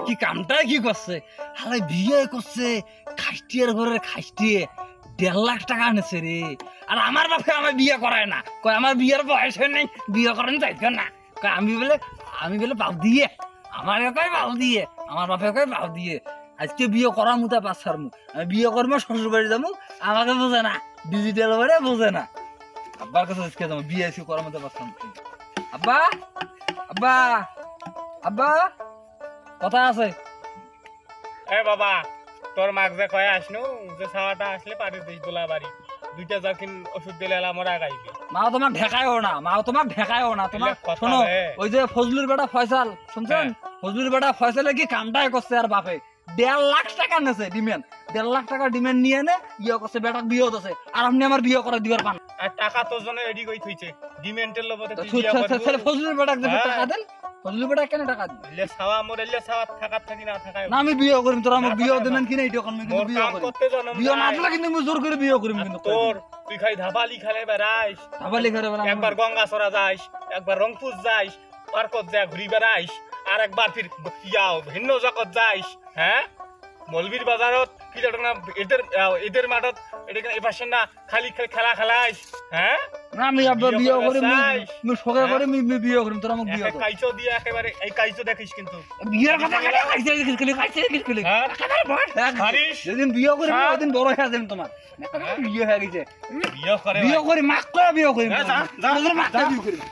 কি কামটাই কি করছে হালে বিয়ে করছে খাইটিয়ার ঘরের খাইটিয়ে 1.5 লাখ টাকা আনেছে রে আর আমার বাপে আমার বিয়ে করায় না কয় আমার বিয়ের বয়স নেই বিয়ে করেন চাইতো না কয় আমি বলে বাপ দিয়ে আমার কয় বাপ দিয়ে আমার বাপে কয় বাপ দিয়ে আজকে বিয়ে করার মুতা পাঁচার মু আমি বিয়ে করবো শ্বশুর বাড়ি যাবো আমাকে বোঝে না ডিজিটাল বাড়ি বোঝে না আব্বার কাছে আজকে যাবো বিয়ে এসে করার মতো পাঁচার মু আব্বা আব্বা আব্বা কথা আছে এ বাবা তোর মাক যে কয়ে আসনু যে ছাওয়াটা আসলে পারি দিস দোলা বাড়ি দুইটা যখন ওষুধ দিলে আমরা গাইবি মাও তোমাক ঢেকায়ও না তোমার শোনো ওই যে ফজলুর বেটা ফয়সাল শুনছেন ফজলুর বেটা ফয়সালে কি কামটাই করছে আর বাপে 1.5 লাখ টাকা নেছে ডিমান্ড 1.5 লাখ টাকা ডিমান্ড নিয়ে নে ইয়ে করছে বেটাক বিয়ে হতেছে আর আপনি আমার বিয়ে করে দিবার পান আর টাকা তোর জন্য রেডি কই থইছে ডিমেন্টের লবতে তুই বিয়া করবি ফজলুর বেটাক যে টাকা দেন ফজলুর বেটা কেন টাকা দিন লে ছাওয়া মোরে লে ছাওয়া থাকা থাকি না থাকায় না আমি বিয়ে করিম তোরা আমার বিয়ে দেবেন কি না এটা কোন কিন্তু বিয়ে কাম করিম করতে জনম বিয়ে না দিলে কিন্তু আমি জোর করে বিয়ে করিম কিন্তু তোর তুই খাই ধাবালি খেলে বেড়াইস আবার লিখে দেবেন একবার গঙ্গাছড়া যাইস একবার রংপুর যাইস পার্কত যা ঘুরি বেড়াইস আর একবার ফির ইয়াও ভিন্ন জগৎ যাইস হ্যাঁ মলবির বাজারত কি না এদের মাঠত এটা এই পাশে না খালি খেলা খেলাইস হ্যাঁ না আমি আবার বিয়ে করিম আমি সগে করে আমি বিয়ে করিম তোরা আমাকে বিয়ে কর কাইচো দিয়ে একেবারে এই কাইচো দেখিস কিন্তু বিয়ের কথা খাইছে একেবারে বড় হারিস যেদিন বিয়ে করিম ওদিন বড় হয়ে যাবেন তোমার বিয়ে হয়ে গেছে বিয়ে করে মাক করে বিয়ে করিম যা মাক বিয়ে করিম